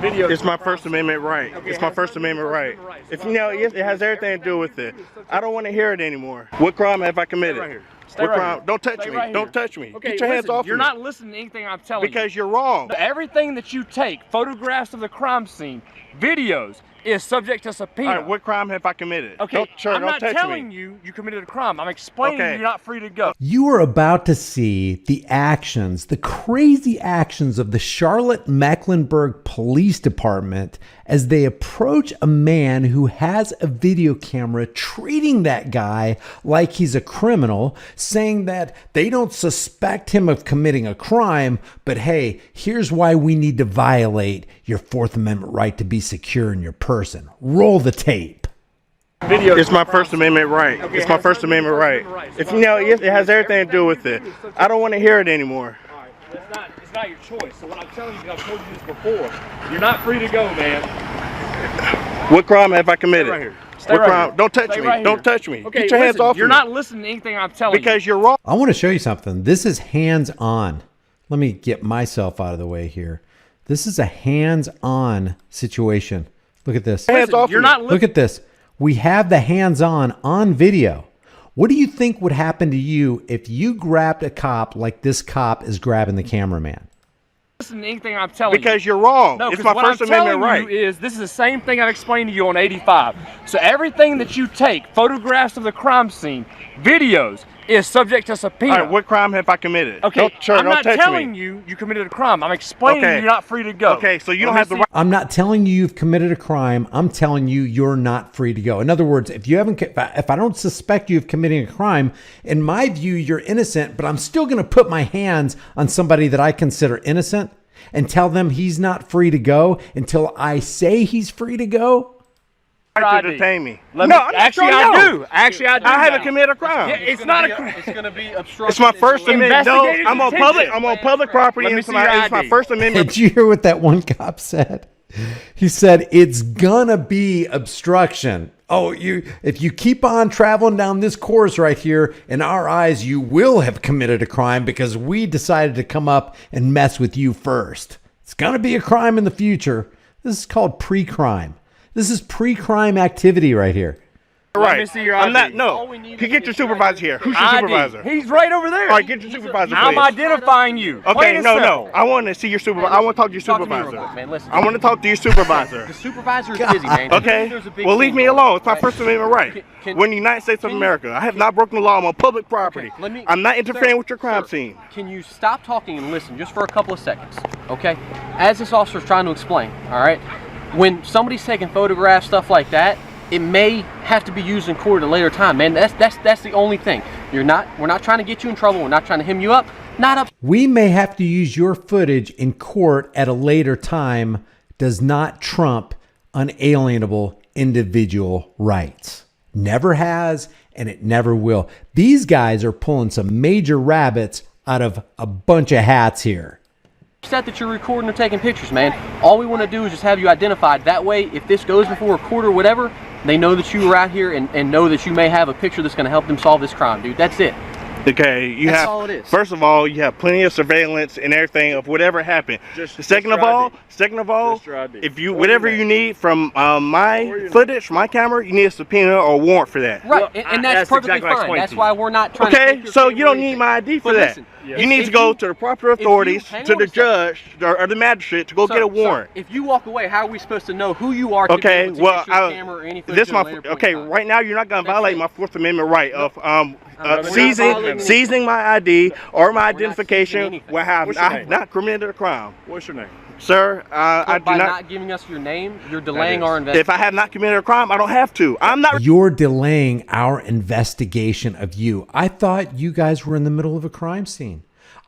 It's my First Amendment right. It's my First Amendment right. If you know, it has everything to do with it. I don't want to hear it anymore. What crime have I committed? What crime? Don't touch me. Don't touch me. Okay, get your hands off me. You're not listening to anything I'm telling you. Because you're wrong. Everything that you take, photographs of the crime scene, videos, is subject to subpoena. All right, what crime have I committed? Okay, I'm not telling you committed a crime. I'm explaining you're not free to go. You are about to see the actions, the crazy actions of the Charlotte-Mecklenburg Police Department as they approach a man who has a video camera, treating that guy like he's a criminal, saying that they don't suspect him of committing a crime, but hey, here's why we need to violate your Fourth Amendment right to be secure in your person. Roll the tape. It's my First Amendment right. It's my First Amendment right. If you know, it has everything to do with it. I don't want to hear it anymore. All right, it's not your choice. So what I'm telling you, I've told you this before. You're not free to go, man. What crime have I committed? Stay right here. What crime? Don't touch me. Don't touch me. Okay, get your hands off me. You're not listening to anything I'm telling you. Because you're wrong. I want to show you something. This is hands-on. Let me get myself out of the way here. This is a hands-on situation. Look at this. Hands off me. Look at this. We have the hands-on video. What do you think would happen to you if you grabbed a cop like this cop is grabbing the cameraman? Listen to anything I'm telling you. Because you're wrong. No, it's my First Amendment right. This is the same thing I've explained to you on 85. So everything that you take, photographs of the crime scene, videos, is subject to subpoena. All right, what crime have I committed? Okay, I'm not telling you committed a crime. I'm explaining you're not free to go. Okay, so you don't have the right. I'm not telling you you've committed a crime. I'm telling you you're not free to go. In other words, if I don't suspect you of committing a crime, in my view, you're innocent, but I'm still going to put my hands on somebody that I consider innocent and tell them he's not free to go until I say he's free to go. To detain me. Actually, I do. I haven't committed a crime. Yeah, it's not a crime. It's going to be obstruction. It's my First Amendment. No, Investigative I'm on public property. Let me see your ID. It's my First Amendment. Did you hear what that one cop said? He said, it's gonna be obstruction. Oh, if you keep on traveling down this course right here, in our eyes, you will have committed a crime because we decided to come up and mess with you first. It's gonna be a crime in the future. This is called pre-crime. This is pre-crime activity right here. Right. Let me see your ID. I'm not. No. You get your supervisor here. Who's your supervisor? He's right over there. All right, get your supervisor, please. I'm identifying you. Okay, no. I want to see your supervisor. I want to talk to your supervisor. I want to talk to your supervisor. The supervisor is busy, man. Okay. Well, leave me alone. It's my First Amendment right. We're in the United States of America. I have not broken the law. I'm on public property. I'm not interfering with your crime scene. Can you stop talking and listen just for a couple of seconds? Okay. As this officer is trying to explain, all right. When somebody's taking photographs, stuff like that, it may have to be used in court at a later time, man. That's the only thing. We're not trying to get you in trouble. We're not trying to hem you up. We may have to use your footage in court at a later time. Does not trump unalienable individual rights. Never has, and it never will. These guys are pulling some major rabbits out of a bunch of hats here. That you're recording or taking pictures, man. All we want to do is just have you identified. That way, if this goes before a court or whatever, they know that you were out here and know that you may have a picture that's going to help them solve this crime, dude. That's it. Okay, That's all it is. First of all, you have plenty of surveillance and everything of whatever happened. Second of all, if you whatever you need from my footage, my camera, you need a subpoena or a warrant for that. Right, and that's perfectly fine. That's why we're not trying to take your so you don't need my ID for that. Listen, you need to go to the proper authorities, to the judge or the magistrate to go get a warrant. If you walk away, how are we supposed to know who you are? Okay, well, right now you're not going to violate my Fourth Amendment right of seizing my ID or my identification where I have not committed a crime. What's your name? Sir, I do by not. not giving us your name, you're delaying our investigation. If I have not committed a crime, I don't have to. I'm not. You're delaying our investigation of you. I thought you guys were in the middle of a crime scene.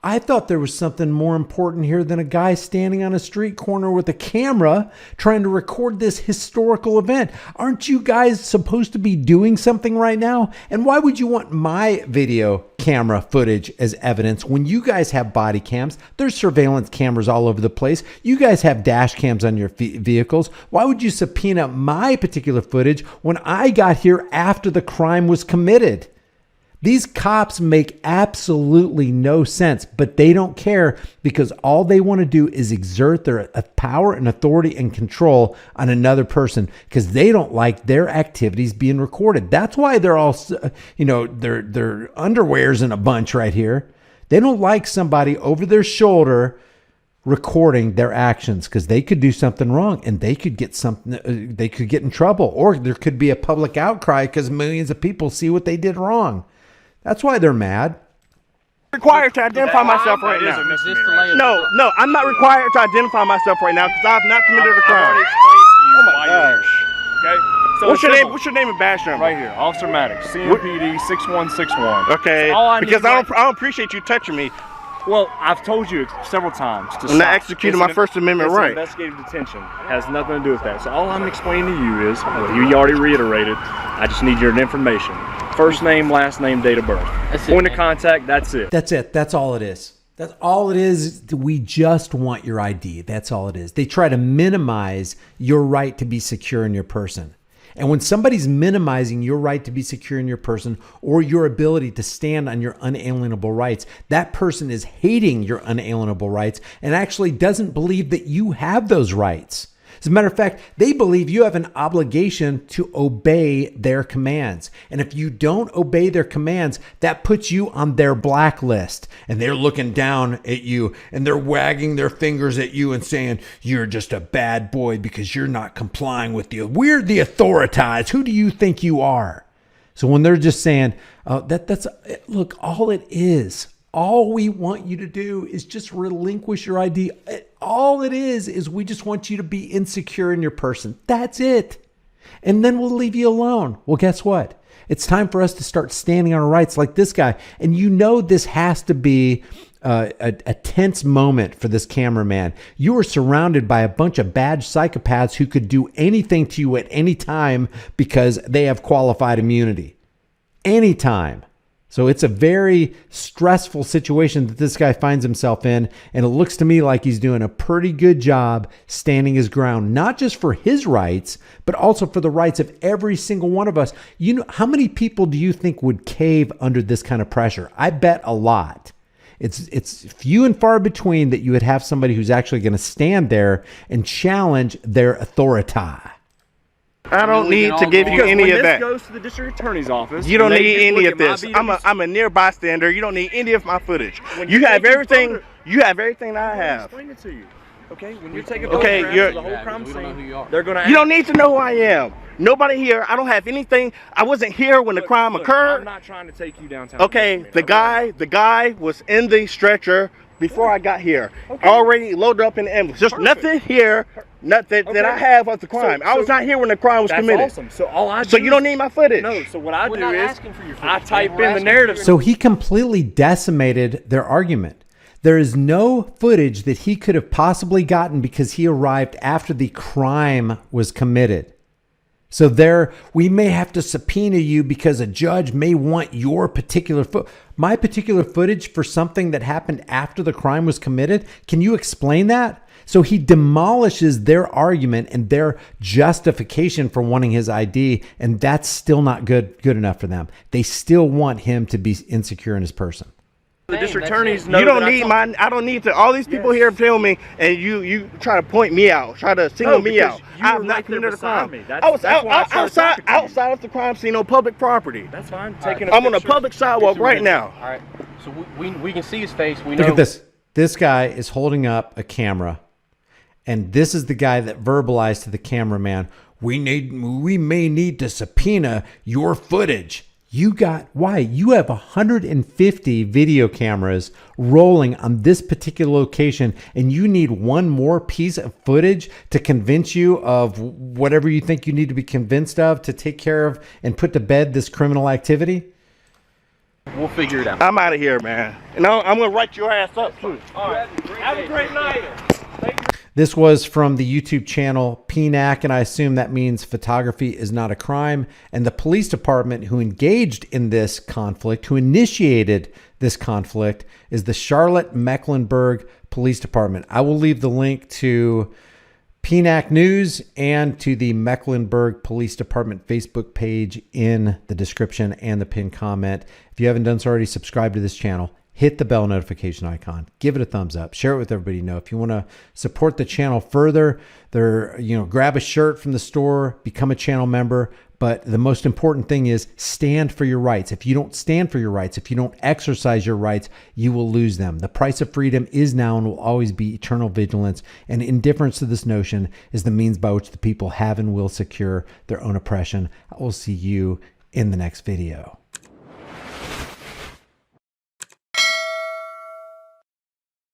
I thought there was something more important here than a guy standing on a street corner with a camera trying to record this historical event. Aren't you guys supposed to be doing something right now? And why would you want my video camera footage as evidence when you guys have body cams? There's surveillance cameras all over the place. You guys have dash cams on your vehicles. Why would you subpoena my particular footage when I got here after the crime was committed? These cops make absolutely no sense, but they don't care because all they want to do is exert their power and authority and control on another person because they don't like their activities being recorded. That's why they're all, their underwear's in a bunch right here. They don't like somebody over their shoulder recording their actions because they could do something wrong and they could get they could get in trouble, or there could be a public outcry because millions of people see what they did wrong. That's why they're mad. Required to identify myself right now. No, I'm not required to identify myself right now because I have not committed a crime. Oh my gosh. Okay. So What's your name and badge number? Right here, Officer Maddox, CMPD 6161. Okay. So because I don't appreciate you touching me. Well, I've told you several times to I'm not executing my First Amendment right. Investigative detention has nothing to do with that. So all I'm explaining to you is, you already reiterated, I just need your information. First name, last name, date of birth. Point of contact, that's it. That's it. That's all it is. That's all it is. We just want your ID. That's all it is. They try to minimize your right to be secure in your person. And when somebody's minimizing your right to be secure in your person or your ability to stand on your unalienable rights, that person is hating your unalienable rights and actually doesn't believe that you have those rights. As a matter of fact, they believe you have an obligation to obey their commands. And if you don't obey their commands, that puts you on their blacklist. And they're looking down at you and they're wagging their fingers at you and saying, you're just a bad boy because you're not complying with we're the authoritized. Who do you think you are? So when they're just saying, look, all it is, all we want you to do is just relinquish your ID. All it is we just want you to be insecure in your person. That's it. And then we'll leave you alone. Well, guess what? It's time for us to start standing on our rights like this guy. And this has to be a tense moment for this cameraman. You are surrounded by a bunch of bad psychopaths who could do anything to you at any time because they have qualified immunity. Anytime. So it's a very stressful situation that this guy finds himself in. And it looks to me like he's doing a pretty good job standing his ground, not just for his rights, but also for the rights of every single one of us. You know, how many people do you think would cave under this kind of pressure? I bet a lot. It's few and far between that you would have somebody who's actually going to stand there and challenge their authority. I don't need to give you any of that. This goes to the district attorney's office. You don't need any of this. I'm a near bystander. You don't need any of my footage. You have everything. You have everything I have. Explain it to you. Okay, when you're taking Okay, photographs of the whole crime scene, they're gonna. You don't need to know who I am. Nobody here. I don't have anything. I wasn't here when the crime occurred. I'm not trying to take you downtown. Okay, the guy was in the stretcher before I got here. Already loaded up in the ambulance. There's nothing here. Nothing that I have of the crime. I was not here when the crime was committed. That's awesome. So all I do. So you don't need my footage. No. So what I do is I type in the narrative. So he completely decimated their argument. There is no footage that he could have possibly gotten because he arrived after the crime was committed. So we may have to subpoena you because a judge may want your particular my particular footage for something that happened after the crime was committed. Can you explain that? So he demolishes their argument and their justification for wanting his ID, and that's still not good enough for them. They still want him to be insecure in his person. The district attorneys know. You don't need mine. I don't need to. All these people here filming, and you try to point me out, try to single me out. I have not committed a crime. I was outside of the crime scene on public property. That's fine. I'm on a public sidewalk right now. All right. So we can see his face. We know. Look at this. This guy is holding up a camera. And this is the guy that verbalized to the cameraman, we may need to subpoena your footage. Why? You have 150 video cameras rolling on this particular location, and you need one more piece of footage to convince you of whatever you think you need to be convinced of to take care of and put to bed this criminal activity? We'll figure it out. I'm out of here, man. And I'm going to write your ass up, too. All right. Have a great night. This was from the YouTube channel PNAC, and I assume that means photography is not a crime. And the police department who engaged in this conflict, who initiated this conflict, is the Charlotte-Mecklenburg Police Department. I will leave the link to PNAC News, and to the Mecklenburg Police Department Facebook page in the description and the pinned comment. If you haven't done so already, subscribe to this channel. Hit the bell notification icon. Give it a thumbs up. Share it with everybody you know. If you want to support the channel further, grab a shirt from the store, become a channel member. But the most important thing is stand for your rights. If you don't stand for your rights, if you don't exercise your rights, you will lose them. The price of freedom is now and will always be eternal vigilance. And indifference to this notion is the means by which the people have and will secure their own oppression. I will see you in the next video.